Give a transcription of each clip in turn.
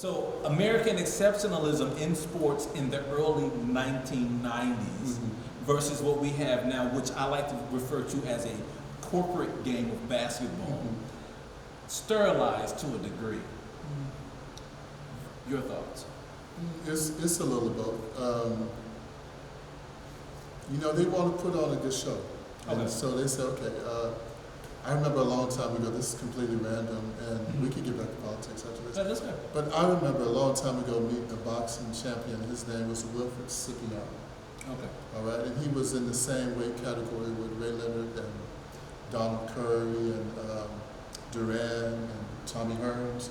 So American exceptionalism in sports in the early 1990s versus what we have now, which I like to refer to as a corporate game of basketball, sterilized to a degree. Your thoughts? It's a little both. They want to put on a good show. Okay. And so they say, okay, I remember a long time ago, this is completely random, and we could get back to politics after this. No, that's good. But I remember a long time ago meeting a boxing champion. His name was Wilfred Scipio. Okay. All right, and he was in the same weight category with Ray Leonard and Donald Curry and Duran and Tommy Hearns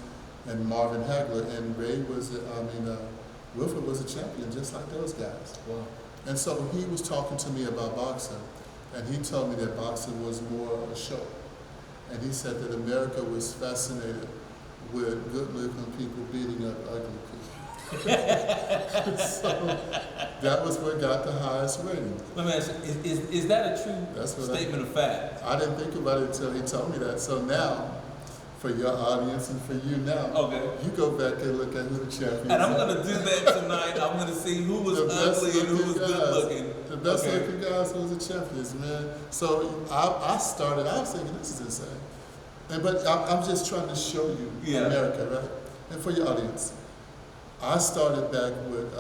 and Marvin Hagler. And Wilfred was a champion just like those guys. Wow. And so he was talking to me about boxing, and he told me that boxing was more a show. And he said that America was fascinated with good-looking people beating up ugly people. So that was what got the highest rating. Let me ask you, is that a true statement of fact? I didn't think about it until he told me that. So now, for your audience and for you now, you go back and look at who the champions are. And I'm going to do that tonight. I'm going to see who was ugly and who was good looking. The best looking guys were the champions, man. So I was thinking, this is insane. But I'm just trying to show you America, right? And for your audience, I started back with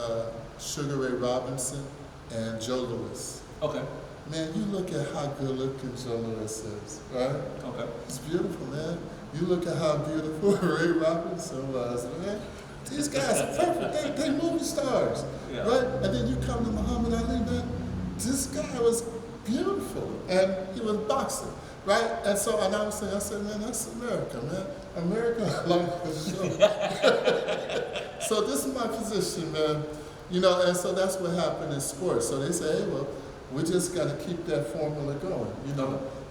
Sugar Ray Robinson and Joe Louis. Okay. Man, you look at how good looking Joe Louis is, right? Okay. It's beautiful, man. You look at how beautiful Ray Robinson was, man. These guys are perfect. They movie stars, right? And then you come to Muhammad Ali, man. This guy was beautiful, and he was boxing, right? And so, and I was saying, I said, man, that's America, man. America like the show. So this is my position, man. And so that's what happened in sports. So they say, hey, well, we just got to keep that formula going,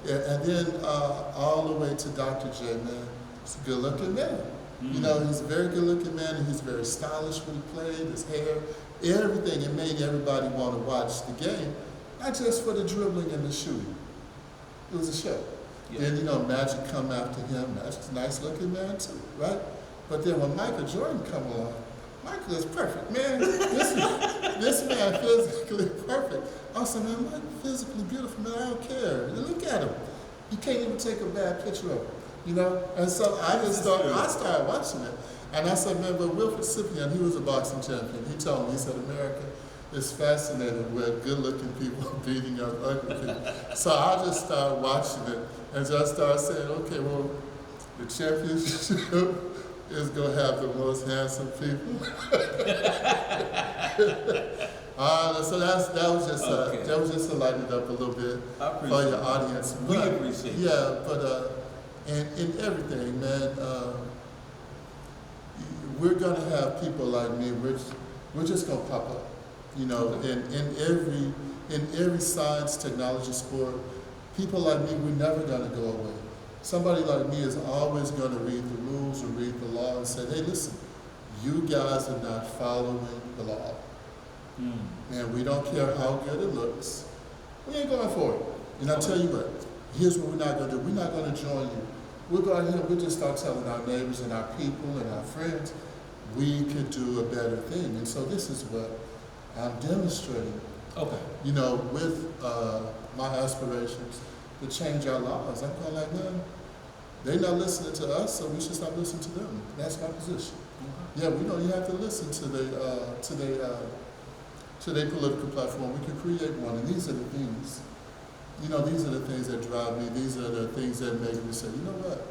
And then all the way to Dr. J, man. He's a good-looking man. He's a very good-looking man, and he's very stylish when he played, his hair, everything. It made everybody want to watch the game, not just for the dribbling and the shooting. It was a show. Yeah. Then, Magic come after him. Magic's a nice-looking man, too, right? But then when Michael Jordan come along, Michael is perfect, man. This man physically perfect. I said, man, Michael physically beautiful, man. I don't care. Look at him. You can't even take a bad picture of him, And so I started watching it. And I said, man, but Wilfred Scipio, he was a boxing champion. He told me, he said, America is fascinated with good-looking people beating up ugly people. So I just started watching it and just started saying, okay, well, the championship is going to have the most handsome people. So that was just to lighten it up a little bit for your audience. We appreciate it. Yeah, but in everything, man, we're going to have people like me. We're just going to pop up. In every science, technology, sport, people like me, we're never going to go away. Somebody like me is always going to read the rules or read the law and say, hey, listen, you guys are not following the law. And we don't care how good it looks. We ain't going for it. And I'll tell you what, here's what we're not going to do. We're not going to join you. We'll go out here and we'll just start telling our neighbors and our people and our friends we could do a better thing. And so this is what I'm demonstrating. With my aspirations to change our laws. I'm going like, man, they're not listening to us, so we should stop listening to them. That's my position. Yeah, you have to listen to their political platform. We can create one, and these are the things. These are the things that drive me. These are the things that make me say, you know what?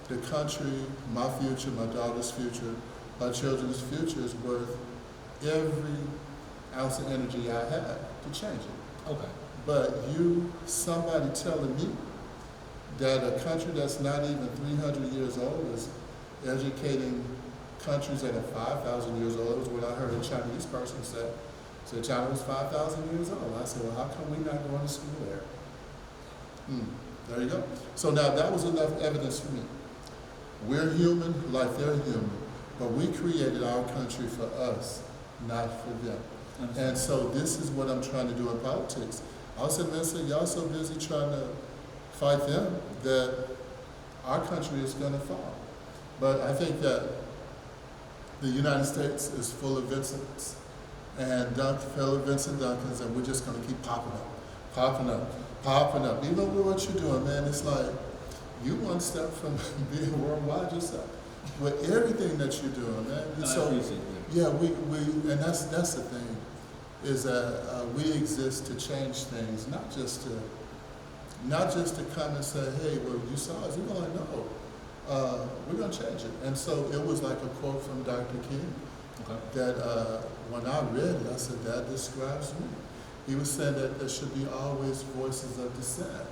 The country, my future, my daughter's future, my children's future is worth every ounce of energy I have to change it. But somebody telling me that a country that's not even 300 years old is educating countries that are 5,000 years old. That was what I heard a Chinese person say. So China was 5,000 years old. I said, well, how come we not going to school there? There you go. So now that was enough evidence for me. We're human like they're human, but we created our country for us, not for them. And so this is what I'm trying to do in politics. I said, man, y'all so busy trying to fight them that our country is going to fall. But I think that the United States is full of Vincents and fellow Vincent Duncans, and we're just going to keep popping up, popping up, popping up. Even with what you're doing, man, it's like you one step from being worldwide yourself with everything that you're doing, man. And so, I appreciate that. yeah, we and that's the thing, is that we exist to change things, not just to come and say, hey, well, you saw us. We're like, no, we're going to change it. And so it was like a quote from Dr. King that when I read it, I said, that describes me. He was saying that there should be always voices of dissent.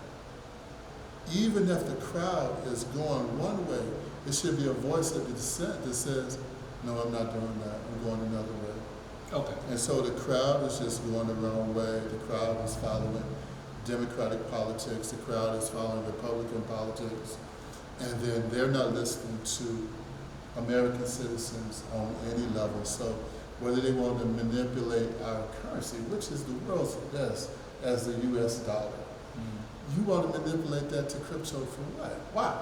Even if the crowd is going one way, it should be a voice of dissent that says, no, I'm not doing that. I'm going another way. Okay. And so the crowd is just going the wrong way. The crowd is following Democratic politics. The crowd is following Republican politics. And then they're not listening to American citizens on any level. So whether they want to manipulate our currency, which is the world's best, as the U.S. dollar, you want to manipulate that to crypto for what? Why?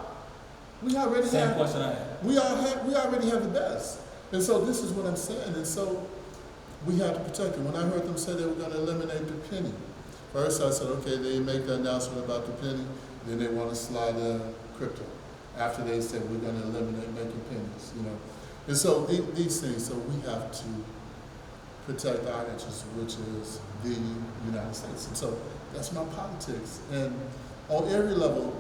We already Same question I had. We already have the best. And so this is what I'm saying. And so we have to protect it. When I heard them say they were going to eliminate the penny, first I said, okay, they make the announcement about the penny, then they want to slide in crypto. After they said we're going to eliminate making pennies, you know. And so these things, so we have to protect our interests, which is the United States. And so that's my politics. And on every level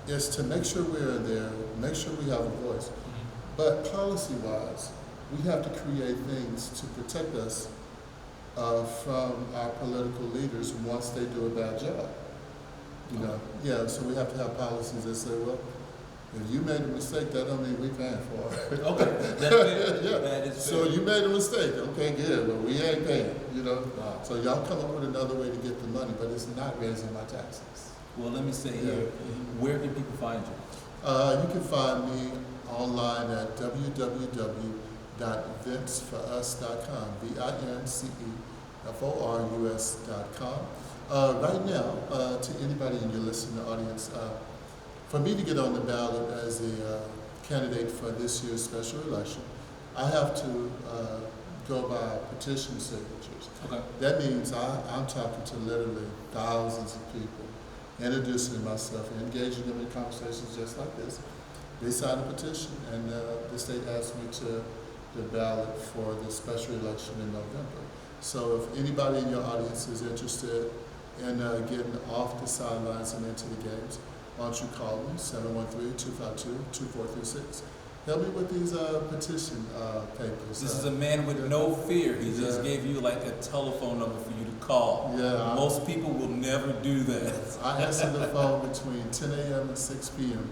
is to make sure we're there, make sure we have a voice. But policy-wise, we have to create things to protect us from our political leaders once they do a bad job. You know, yeah, so we have to have policies that say, well, if you made a mistake, that don't mean we paying for it. Okay, that's fair. Yeah. That is So fair. you made a mistake, okay, good, but we ain't paying, you know. Wow. So y'all come up with another way to get the money, but it's not raising my taxes. Well, let me say Yeah. here, where can people find you? You can find me online at www.vinceforus.com, VINCEFORUS.com. Right now, to anybody in your listening audience, for me to get on the ballot as a candidate for this year's special election, I have to go by petition signatures. Okay. That means I'm talking to literally thousands of people, introducing myself, engaging them in conversations just like this. They sign a petition, and the state asked me to the ballot for the special election in November. So if anybody in your audience is interested in getting off the sidelines and into the games, why don't you call me, 713-252-2436. Help me with these petition papers. This is a man with no fear. He just gave you like a telephone number for you to call. Yeah. Most people will never do that. I answer the phone between 10 a.m. and 6 p.m.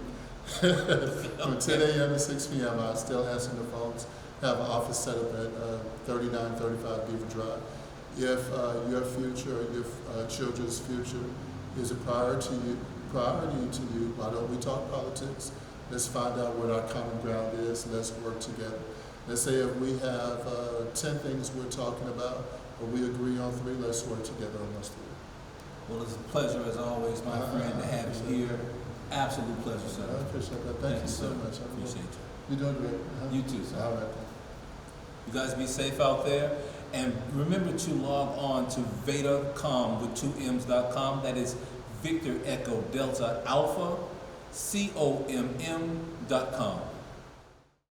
From 10 a.m. to 6 p.m. I still answer the phones. Have an office set up at 3935 Beaver Drive. If your future or your children's future is a priority to you, why don't we talk politics? Let's find out what our common ground is. Let's work together. Let's say if we have 10 things we're talking about, but we agree on 3, let's work together on those 3. Well, it's a pleasure as always, my friend, to have you here. Absolute pleasure, sir. I appreciate that. Thank you so sir. much. I Appreciate you. You're doing great. You too, sir. All right. You guys be safe out there. And remember to log on to VEDA.com with 2M's.com. That is Victor Echo Delta Alpha, COMM.com.